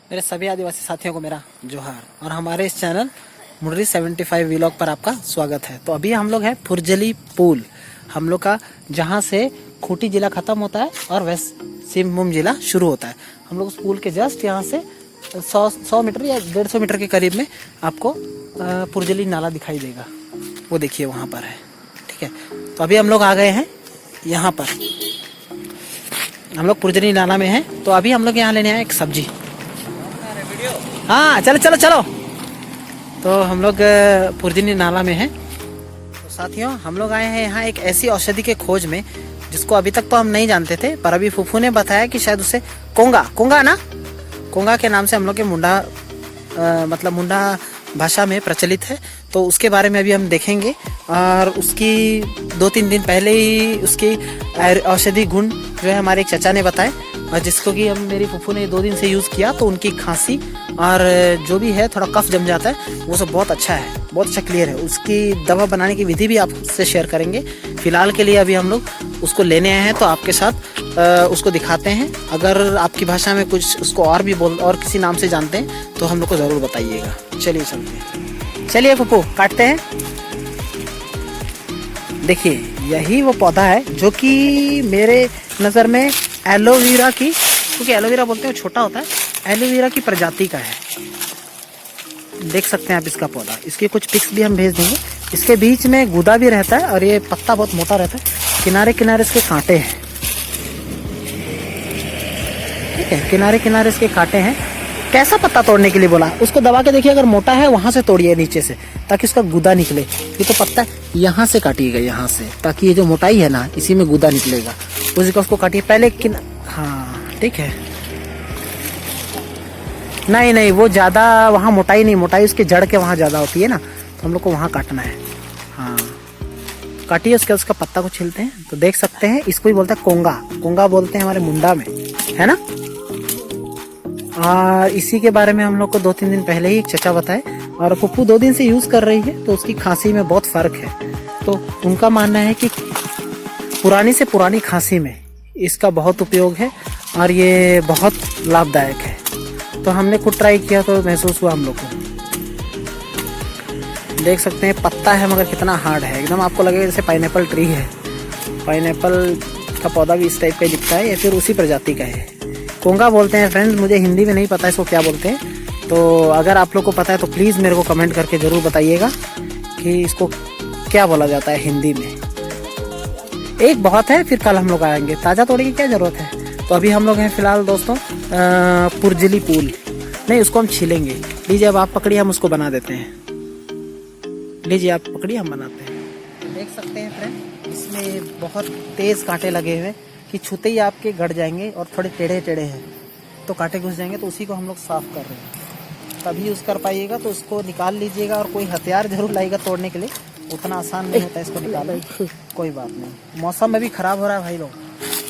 मेरे सभी आदिवासी साथियों को मेरा जोहार और हमारे इस चैनल मुर्री 75 व्लॉग पर आपका स्वागत है। तो अभी हम लोग हैं फुरजली पुल, हम लोग का जहां से खूंटी जिला खत्म होता है और वेस्ट सिंहभूम जिला शुरू होता है। हम लोग उस पुल के जस्ट यहाँ से 100 मीटर या 150 मीटर के करीब में आपको फुरजली नाला दिखाई देगा, वो देखिए वहाँ पर है। ठीक है, तो अभी हम लोग आ गए हैं यहाँ पर, हम लोग फुरजली नाला में हैं। तो अभी हम लोग यहाँ लेने आए एक सब्जी। हाँ चलो चलो चलो। तो हम लोग फुरजली नाला में हैं। तो साथियों हम लोग आए हैं यहाँ एक ऐसी औषधि के खोज में जिसको अभी तक तो हम नहीं जानते थे, पर अभी फूफू ने बताया कि शायद उसे कोंगा ना, कोंगा के नाम से हम लोग के मुंडा मतलब मुंडा भाषा में प्रचलित है। तो उसके बारे में अभी हम देखेंगे और उसकी 2-3 दिन पहले ही उसकी औषधि गुण जो है हमारे एक चाचा ने बताए, और जिसको कि हम मेरी फूफू ने 2 दिन से यूज़ किया तो उनकी खांसी और जो भी है थोड़ा कफ जम जाता है वो सब बहुत अच्छा है, बहुत अच्छा क्लियर है। उसकी दवा बनाने की विधि भी आपसे शेयर करेंगे। फिलहाल के लिए अभी हम लोग उसको लेने आए हैं, तो आपके साथ उसको दिखाते हैं। अगर आपकी भाषा में कुछ उसको और भी और किसी नाम से जानते हैं तो हम लोग को ज़रूर बताइएगा। चलिए चलते हैं, चलिए फूफू काटते हैं। देखिए यही वो पौधा है जो कि मेरे नज़र में एलोवेरा की, क्योंकि एलोवेरा बोलते हैं छोटा होता है, एलोवेरा की प्रजाति का है। देख सकते हैं आप इसका पौधा, इसकी कुछ पिक्स भी हम भेज देंगे। इसके बीच में गुदा भी रहता है और ये पत्ता बहुत मोटा रहता है, किनारे किनारे इसके कांटे हैं। ठीक है, किनारे किनारे इसके कांटे हैं। कैसा पत्ता तोड़ने के लिए बोला, उसको दबा के देखिए, अगर मोटा है वहां से तोड़िए नीचे से, ताकि उसका गुदा निकले। ये तो पत्ता यहाँ से काटिएगा, यहाँ से, ताकि ये जो मोटाई है ना इसी में गुदा निकलेगा। उसको काटिए पहले हाँ ठीक है। नहीं वो ज्यादा वहाँ मोटाई नहीं, मोटाई उसके जड़ के वहाँ ज्यादा होती है ना, तो हम लोग को वहाँ काटना है। हाँ काटिए, उसका पत्ता को छीलते हैं। तो देख सकते हैं इसको ही बोलते हैं कोंगा, कोंगा बोलते हैं हमारे मुंडा में, है ना। और इसी के बारे में हम लोग को 2-3 दिन पहले ही एक चचा बताए, और फुप्पू 2 दिन से यूज कर रही है तो उसकी खांसी में बहुत फर्क है। तो उनका मानना है कि पुरानी से पुरानी खांसी में इसका बहुत उपयोग है और ये बहुत लाभदायक है। तो हमने खुद ट्राई किया तो महसूस हुआ हम लोग को। देख सकते हैं पत्ता है मगर कितना हार्ड है, एकदम आपको लगेगा जैसे पाइनएप्पल ट्री है। पाइनएप्पल का पौधा भी इस टाइप का दिखता है या फिर उसी प्रजाति का है। कोंगा बोलते हैं फ्रेंड्स, मुझे हिंदी में नहीं पता इसको क्या बोलते हैं। तो अगर आप लोग को पता है तो प्लीज़ मेरे को कमेंट करके ज़रूर बताइएगा कि इसको क्या बोला जाता है हिंदी में। एक बहुत है, फिर कल हम लोग आएंगे, ताज़ा तोड़ने की क्या ज़रूरत है। तो अभी हम लोग हैं फिलहाल दोस्तों फुरजली पुल, नहीं उसको हम छीलेंगे। लीजिए अब आप पकड़िए, हम उसको बना देते हैं। लीजिए आप पकड़िए, हम बनाते हैं। देख सकते हैं फ्रेंड इसमें बहुत तेज़ कांटे लगे हुए कि छूते ही आपके गड़ जाएंगे, और थोड़े टेढ़े टेढ़े हैं तो कांटे घुस जाएंगे। तो उसी को हम लोग साफ़ कर रहे हैं, तभी यूज़ कर पाइएगा। तो उसको निकाल लीजिएगा, और कोई हथियार जरूर लाइएगा तोड़ने के लिए, उतना आसान नहीं होता है इसको निकालना। कोई बात नहीं, मौसम अभी ख़राब हो रहा है भाई लोग,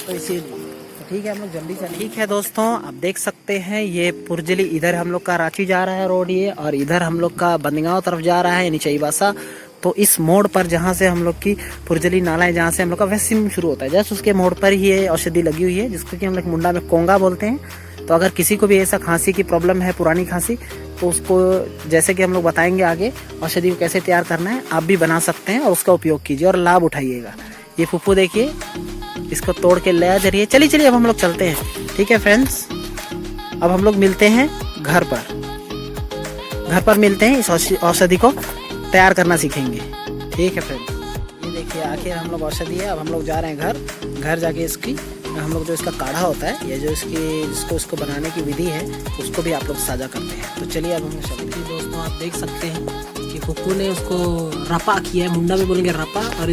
तो इसीलिए ठीक है हम लोग जल्दी चलें। ठीक है दोस्तों, आप देख सकते हैं ये फुरजली, इधर हम लोग का रांची जा रहा है रोड ये, और इधर हम लोग का बंदगांव तरफ जा रहा है यानी चाईबासा। तो इस मोड़ पर जहाँ से हम लोग की फुरजली नाला है, जहाँ से हम लोग का वेस्ट सिंहभूम शुरू होता है, जस्ट उसके मोड़ पर ही ये औषधि लगी हुई है, जिसको कि हम लोग मुंडा में कोंगा बोलते हैं। तो अगर किसी को भी ऐसा खांसी की प्रॉब्लम है, पुरानी खांसी, तो उसको जैसे कि हम लोग बताएंगे आगे औषधि को कैसे तैयार करना है, आप भी बना सकते हैं और उसका उपयोग कीजिए और लाभ उठाइएगा। ये फुप्पू देखिए इसको तोड़ के ले जा रही है। चलिए अब हम लोग चलते हैं। ठीक है फ्रेंड्स, अब हम लोग मिलते हैं घर पर मिलते हैं, इस औषधि को तैयार करना सीखेंगे। ठीक है फ्रेंड्स, ये देखिए आखिर हम लोग औषधि है। अब हम लोग जा रहे हैं घर जाके इसकी हम लोग जो इसका काढ़ा होता है या जो इसको बनाने की विधि है उसको भी आप लोग साझा करते हैं। तो चलिए अब हम लोग चलते हैं। दोस्तों आप देख सकते हैं कि फुप्पू ने उसको रपा किया है, मुंडा में बोलेंगे रपा, और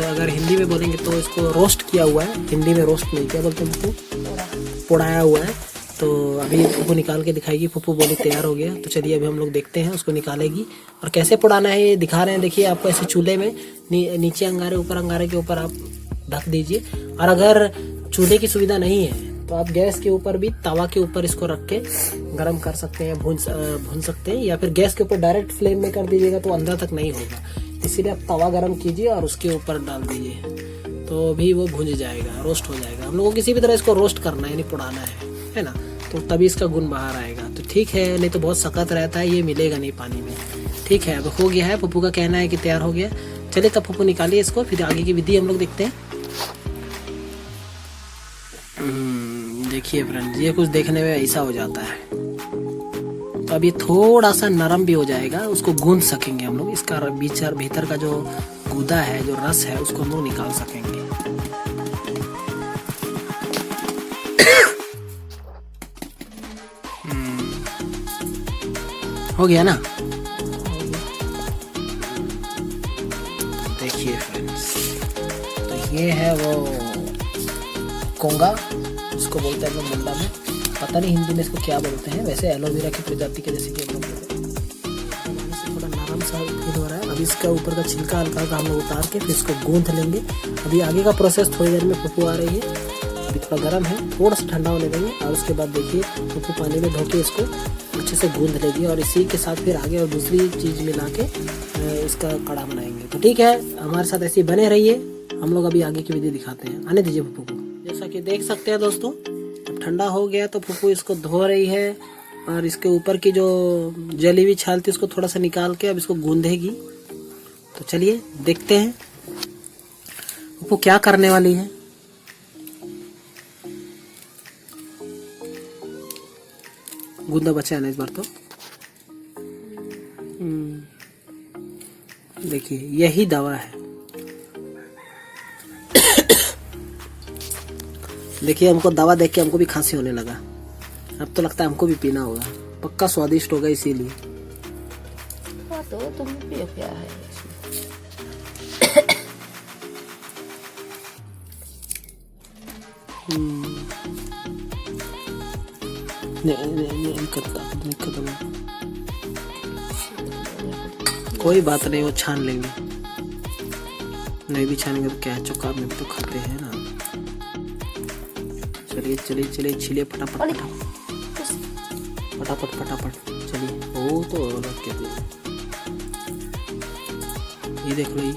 अगर हिंदी में बोलेंगे तो इसको रोस्ट किया हुआ है। हिंदी में रोस्ट नहीं, क्या बोलते हैं फुप्पू, पोड़ाया हुआ है। तो अभी फुप्पू निकाल के दिखाएगी। फुप्पू बोली तैयार हो गया, तो चलिए अभी हम लोग देखते हैं उसको निकालेगी और कैसे पोड़ाना है ये दिखा रहे हैं। देखिए आपको ऐसे चूल्हे में नीचे अंगारे, ऊपर अंगारे के ऊपर आप ढक दीजिए। और अगर चूल्हे की सुविधा नहीं है तो आप गैस के ऊपर भी, तवा के ऊपर इसको रख के गर्म कर सकते हैं, भून सकते हैं, या फिर गैस के ऊपर डायरेक्ट फ्लेम में कर दीजिएगा तो अंदर तक नहीं होगा। इसीलिए आप तवा गर्म कीजिए और उसके ऊपर डाल दीजिए, तो भी वो भून जाएगा, रोस्ट हो जाएगा। हम लोगों को किसी भी तरह इसको रोस्ट करना है, यानी पुड़ाना है ना। तो तभी इसका गुण बाहर आएगा। तो ठीक है, नहीं तो बहुत सख्त रहता है, ये मिलेगा नहीं पानी में। ठीक है, अब हो गया है, पप्पू का कहना है कि तैयार हो गया। चलिए तब पप्पू निकालिए इसको, फिर आगे की विधि हम लोग देखते हैं। देखिए फ्रेंड्स, ये कुछ देखने में ऐसा हो जाता है। तो अब ये थोड़ा सा नरम भी हो जाएगा, उसको गूंद सकेंगे हम लोग। इसका भीतर का जो गूदा है, जो रस है, उसको हम लोग निकाल सकेंगे। हो गया ना। देखिए फ्रेंड्स, तो ये है वो कोंगा, इसको बोलते हैं हम लोग मुंडा में, पता नहीं हिंदी में इसको क्या बोलते हैं। वैसे एलोवेरा की प्रजाति के जैसे कि हम लोग बोलते हैं। थोड़ा नरम सा फील हो रहा है। अभी इसका ऊपर का छिलका हल्का हम लोग उतार के फिर इसको गूंथ लेंगे। अभी आगे का प्रोसेस थोड़ी देर में पप्पू आ रही है। अभी थोड़ा गर्म है, थोड़ा सा ठंडा होने देंगे और उसके बाद देखिए पप्पू पानी में धो के इसको अच्छे से गूंथ लेगी और इसी के साथ फिर आगे और दूसरी चीज़ मिला के इसका कड़ा बनाएंगे। तो ठीक है, हमारे साथ ऐसे बने रहिए। हम लोग अभी आगे की विधि दिखाते हैं। आने दीजिए पप्पू को। जैसा कि देख सकते हैं दोस्तों, अब ठंडा हो गया तो पप्पू इसको धो रही है और इसके ऊपर की जो जली हुई छाल थी उसको थोड़ा सा निकाल के अब इसको गूंधेगी। तो चलिए देखते हैं पप्पू क्या करने वाली है। गूंदा बचा है ना इस बार तो। देखिए यही दवा है। देखिए हमको दवा देख के हमको भी खांसी होने लगा। अब तो लगता है हमको भी पीना होगा, पक्का स्वादिष्ट होगा इसीलिए। हाँ तो तुम पियो, क्या है नहीं करता। कोई बात नहीं, वो छान लेंगे। नहीं भी छानेंगे तो क्या है, चौका में भी तो खाते हैं ना। चलिए चलिए चलिए, छिले फटाफट फटाफट फटाफट। चलिए वो तो औरत के लिए ये देख लो, ये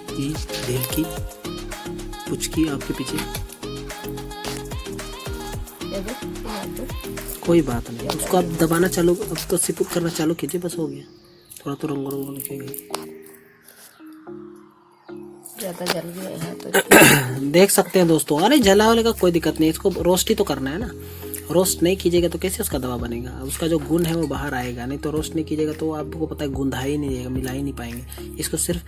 ढील की पुचकी आपके पीछे। कोई बात नहीं, उसको आप दबाना चालू, अब तो सिपुक करना चालू कीजिए, बस हो गया। थोड़ा तो रंग रंग लिखेगा। ज्यादा जल गया है तो देख सकते हैं दोस्तों। अरे जला वाले का कोई दिक्कत नहीं, इसको रोस्ट ही तो करना है ना। रोस्ट नहीं कीजिएगा तो कैसे उसका दवा बनेगा, उसका जो गुण है वो बाहर आएगा। नहीं तो रोस्ट नहीं कीजिएगा तो आपको पता है गूंधा ही नहीं देगा, मिला ही नहीं पाएंगे। इसको सिर्फ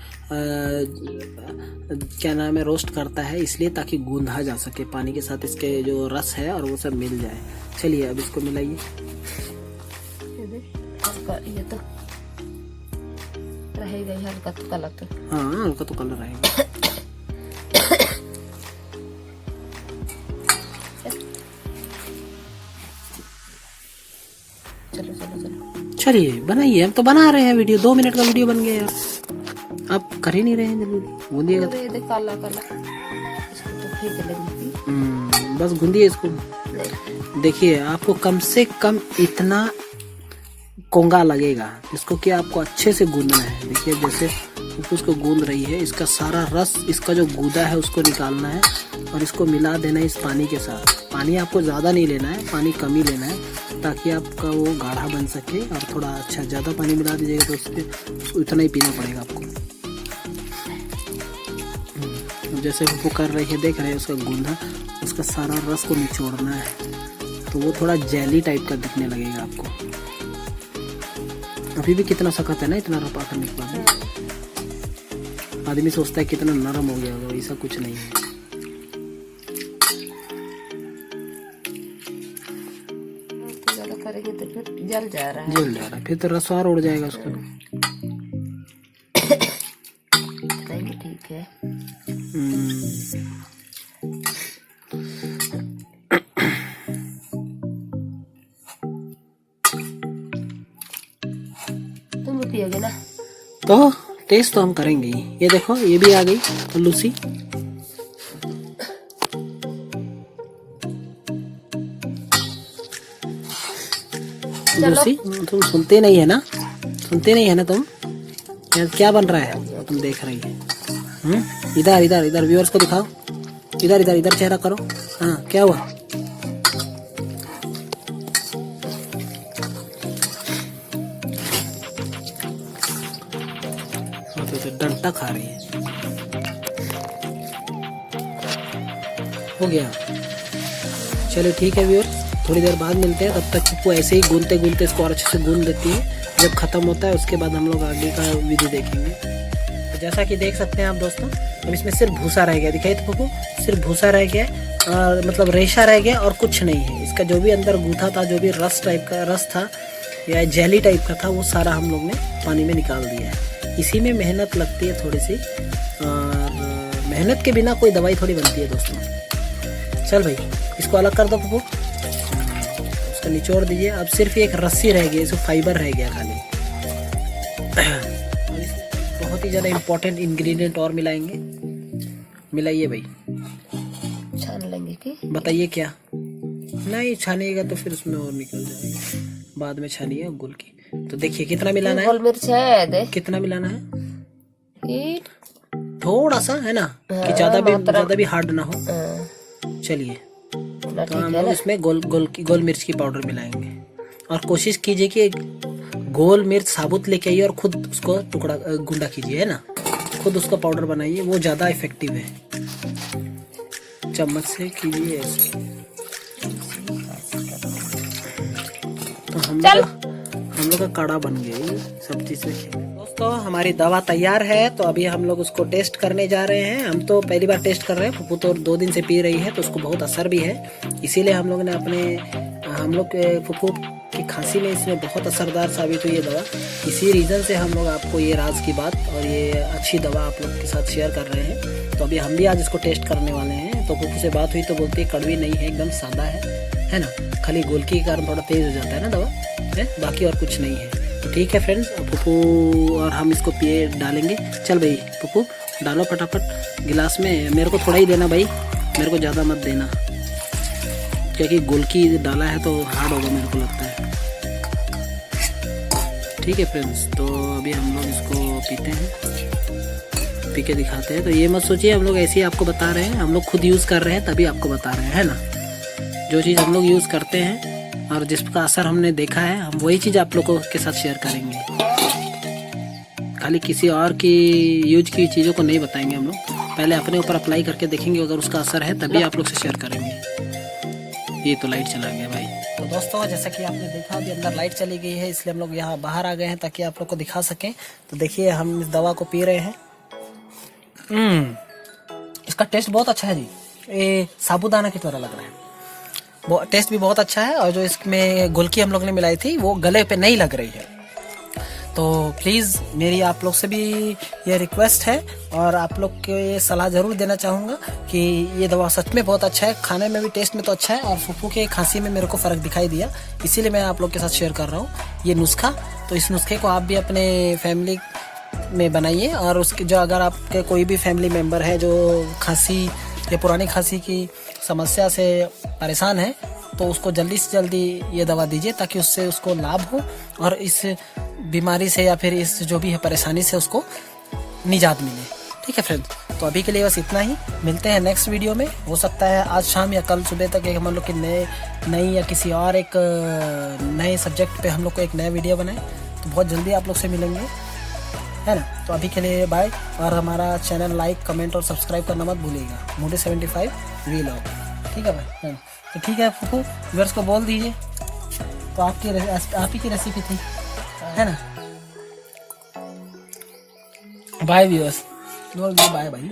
क्या नाम है, रोस्ट करता है इसलिए ताकि गूंधा जा सके पानी के साथ, इसके जो रस है और वो सब मिल जाए। चलिए अब इसको मिलाइए। ये तो रहेगा ही हल्का तो कलर तो। हाँ हल्का तो कलर रहेगा। चलो चलो चलो, चलिए बनाइए। हम तो बना रहे हैं वीडियो, 2 मिनट का वीडियो बन गया यार। आप कर ही नहीं रहे हैं जल्दी। गूंदिएगा तो। ये काला काला, इसको तो फेंक लेंगे। बस गूंदिए इसको। देखिए आपको कम से कम इतना कोंगा लगेगा, इसको कि आपको अच्छे से गूंदना है। देखिए जैसे उसको गूंद रही है, इसका सारा रस, इसका जो गूदा है उसको निकालना है और इसको मिला देना है इस पानी के साथ। पानी आपको ज़्यादा नहीं लेना है, पानी कम ही लेना है ताकि आपका वो गाढ़ा बन सके। और थोड़ा अच्छा ज़्यादा पानी मिला दीजिएगा तो उससे उतना ही पीना पड़ेगा आपको। जैसे वो कर रही है, देख रहे हैं उसका गूंदा, उसका सारा रस को निचोड़ना है तो वो थोड़ा जेली टाइप का दिखने लगेगा आपको। अभी भी कितना सख्त है ना, इतना रपा करने के बाद आदमी सोचता है कितना नरम हो गया होगा, ऐसा कुछ नहीं है। ज्यादा करेंगे तो फिर जल जा रहा है। जल जा रहा है, फिर तो रसवार उड़ जाएगा उसका। ठीक है। तुम भी पियोगे ना? तो टेस्ट तो हम करेंगे ही। ये देखो ये भी आ गई लूसी। लूसी तुम सुनते नहीं है ना, सुनते नहीं है ना तुम। यार क्या बन रहा है तुम देख रही है। इधर इधर इधर व्यूअर्स को दिखाओ, इधर इधर इधर चेहरा करो। हाँ क्या हुआ? सोचो डंटा खा रही है। हो गया, चलो ठीक है व्यूअर्स, थोड़ी देर बाद मिलते हैं। तब तक पप्पू ऐसे ही गूंदते गूंदते इसको और अच्छे से गूंद देती है। जब खत्म होता है उसके बाद हम लोग आगे का विधि देखेंगे। तो जैसा कि देख सकते हैं आप दोस्तों, अब इसमें सिर्फ भूसा रह गया, दिखाई तो पप्पू, सिर्फ भूसा रह गया और मतलब रेशा रह गया और कुछ नहीं है। इसका जो भी अंदर गूथा था, जो भी रस टाइप का रस था या जेली टाइप का था, वो सारा हम लोग ने पानी में निकाल दिया है। इसी में मेहनत लगती है थोड़ी सी, और मेहनत के बिना कोई दवाई थोड़ी बनती है दोस्तों। चल भाई इसको अलग कर दो पप्पू, उसका निचोड़ दीजिए। अब सिर्फ एक रस्सी रह गई, इसको फाइबर रह गया खाली। बहुत ही ज़्यादा इम्पोर्टेंट इंग्रेडिएंट और मिलाएंगे, मिलाइए भाई। छान लेंगे कि बताइए क्या? नहीं छानिएगा तो फिर उसमें और निकल जाएगा, बाद में छानिए गुल की। तो देखिए कितना मिलाना है, गोल मिर्च है दे, कितना मिलाना है, ये थोड़ा सा है ना, कि ज्यादा भी हार्ड ना हो। चलिए ना तो हम लोग इसमें गोल मिर्च की पाउडर मिलाएंगे। और कोशिश कीजिए कि गोल मिर्च साबुत लेके आइए और खुद उसको टुकड़ा गुंडा कीजिए, है ना, खुद उसका पाउडर बनाइए, वो ज्यादा इफेक्टिव है। चम्मच से कीजिए ऐसे। तो हम लोग का काढ़ा बन गया ये सब्जी से। दोस्तों हमारी दवा तैयार है, तो अभी हम लोग उसको टेस्ट करने जा रहे हैं। हम तो पहली बार टेस्ट कर रहे हैं, पप्पू तो 2 दिन से पी रही है तो उसको बहुत असर भी है। इसीलिए हम लोग ने हम लोग के पप्पू की खांसी में इसमें बहुत असरदार साबित हुई ये दवा। इसी रीज़न से हम लोग आपको ये राज की बात और ये अच्छी दवा आप लोग के साथ शेयर कर रहे हैं। तो अभी हम भी आज इसको टेस्ट करने वाले हैं। तो पप्पू से बात हुई तो बोलती है कड़वी नहीं है, एकदम सादा है ना, खाली गोलकी के कारण थोड़ा तेज़ हो जाता है ना दवा है, बाकी और कुछ नहीं है। तो ठीक है फ्रेंड्स, पप्पू और हम इसको पिए डालेंगे। चल भाई पप्पू डालो फटाफट गिलास में, मेरे को थोड़ा ही देना भाई, मेरे को ज़्यादा मत देना, क्योंकि गोलकी डाला है तो हार्ड होगा मेरे को लगता है। ठीक है फ्रेंड्स, तो अभी हम लोग इसको पीते हैं, पी के दिखाते हैं। तो ये मत सोचिए हम लोग ऐसे ही आपको बता रहे हैं, हम लोग खुद यूज़ कर रहे हैं तभी आपको बता रहे हैं, है ना। जो चीज़ हम लोग यूज़ करते हैं और जिसका असर हमने देखा है, हम वही चीज़ आप लोगों के साथ शेयर करेंगे। खाली किसी और की यूज की चीज़ों को नहीं बताएंगे हम लोग, पहले अपने ऊपर अप्लाई करके देखेंगे, अगर उसका असर है तभी आप लोग से शेयर करेंगे। ये तो लाइट चला गया भाई। तो दोस्तों जैसा कि आपने देखा अभी अंदर लाइट चली गई है, इसलिए हम लोग यहाँ बाहर आ गए हैं ताकि आप लोग को दिखा सकें। तो देखिए हम इस दवा को पी रहे हैं। इसका टेस्ट बहुत अच्छा है जी, ये साबूदाना की तरह लग रहा है, टेस्ट भी बहुत अच्छा है। और जो इसमें गोलकी हम लोग ने मिलाई थी वो गले पे नहीं लग रही है। तो प्लीज़ मेरी आप लोग से भी ये रिक्वेस्ट है और आप लोग को ये सलाह ज़रूर देना चाहूँगा कि ये दवा सच में बहुत अच्छा है, खाने में भी टेस्ट में तो अच्छा है, और फूफू के खांसी में मेरे को फ़र्क दिखाई दिया, इसीलिए मैं आप लोग के साथ शेयर कर रहा हूँ ये नुस्खा। तो इस नुस्खे को आप भी अपने फैमिली में बनाइए, और उसके जो अगर आपके कोई भी फैमिली मेम्बर है जो खांसी या पुरानी खांसी की समस्या से परेशान है, तो उसको जल्दी से जल्दी ये दवा दीजिए ताकि उससे उसको लाभ हो और इस बीमारी से या फिर इस जो भी है परेशानी से उसको निजात मिले। ठीक है फ्रेंड्स, तो अभी के लिए बस इतना ही, मिलते हैं नेक्स्ट वीडियो में। हो सकता है आज शाम या कल सुबह तक एक हम लोग के नई या किसी और एक नए सब्जेक्ट पे हम लोग को एक नया वीडियो बनाए, तो बहुत जल्दी आप लोग से मिलेंगे, है ना। तो अभी के लिए बाय, और हमारा चैनल लाइक कमेंट और सब्सक्राइब करना मत भूलिएगा, मोटे 75 वीलॉग। ठीक है भाई, तो ठीक है फूफू व्यूअर्स को बोल दीजिए। तो आप ही की रेसिपी थी, है ना। बाय व्यूअर्स, बाय भाई।